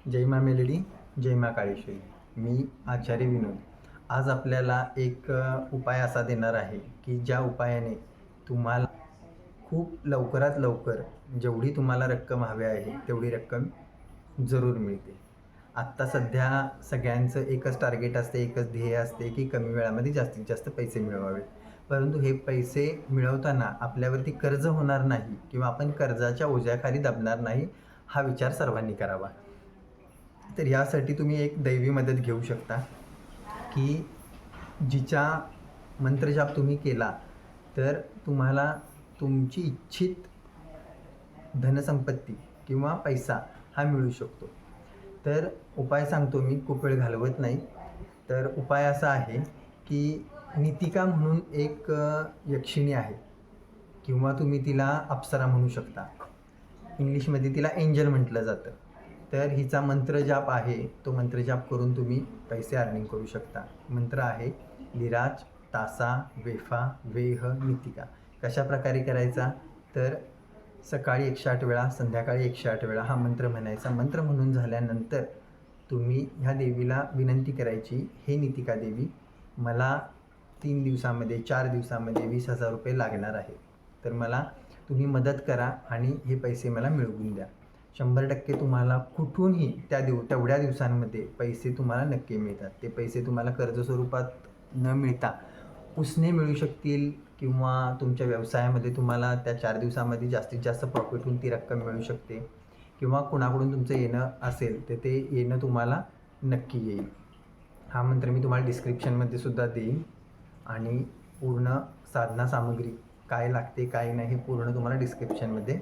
जय मा मेलडी, जय मा काळेश्वरी. मी आचार्य विनोद. आज आपल्याला एक उपाय असा देणार आहे की ज्या उपायाने तुम्हाला खूप लवकरात लवकर जेवढी तुम्हाला रक्कम हवी आहे तेवढी रक्कम जरूर मिळते. आत्ता सध्या सगळ्यांचं एकच टार्गेट असते, एकच ध्येय असते की कमी वेळामध्ये जास्तीत जास्त पैसे मिळवावेत. परंतु हे पैसे मिळवताना आपल्यावरती कर्ज होणार नाही किंवा आपण कर्जाच्या ओझ्याखाली दबणार नाही, हा विचार सर्वांनी करावा. तर यासाठी तुम्ही एक दैवी मदत घेऊ शकता की जिचा मंत्रजाप तुम्ही केला तर तुम्हाला तुमची इच्छित धनसंपत्ती किंवा पैसा हा मिळू शकतो. तर उपाय सांगतो मी, खूप वेळ घालवत नाही. तर उपाय असा आहे की नितिका म्हणून एक यक्षिणी आहे किंवा तुम्ही तिला अप्सरा म्हणू शकता. इंग्लिशमध्ये तिला एंजल म्हटलं जातं. तर हिचा मंत्रजाप आहे, तो मंत्रजाप करून तुम्ही पैसे अर्निंग करू शकता. मंत्र आहे लिराज तासा वेफा वेह नितिका. कशा प्रकारे करायचा तर सकाळी 108 वेळा, संध्याकाळी 108 वेळा हा मंत्र म्हणायचा. मंत्र म्हणून झाल्यानंतर तुम्ही ह्या देवीला विनंती करायची, हे नितिका देवी, मला 3 दिवसामध्ये 4 दिवसामध्ये 20,000 रुपये लागणार आहे, तर मला तुम्ही मदत करा आणि हे पैसे मला मिळवून द्या. 100% तुम्हाला कुठूनही तेवढ्या दिवसांमध्ये पैसे तुम्हाला नक्की मिळतात. ते पैसे तुम्हाला कर्ज स्वरूपात न मिळता उसने मिळू शकतील किंवा तुमच्या व्यवसायामध्ये तुम्हाला त्या 4 दिवसामध्ये जास्तीत जास्त प्रॉफिट होऊन ती रक्कम मिळू शकते किंवा कुणाकडून तुमचं येणं असेल तर ते येणं तुम्हाला नक्की येईल. हा मंत्र मी तुम्हाला डिस्क्रिप्शनमध्ये सुद्धा देईन आणि पूर्ण साधना सामग्री काय लागते काय नाही हे पूर्ण तुम्हाला डिस्क्रिप्शनमध्ये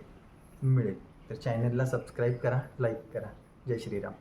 मिळेल. तर चॅनलला सबस्क्राईब करा, लाईक करा. जय श्रीराम.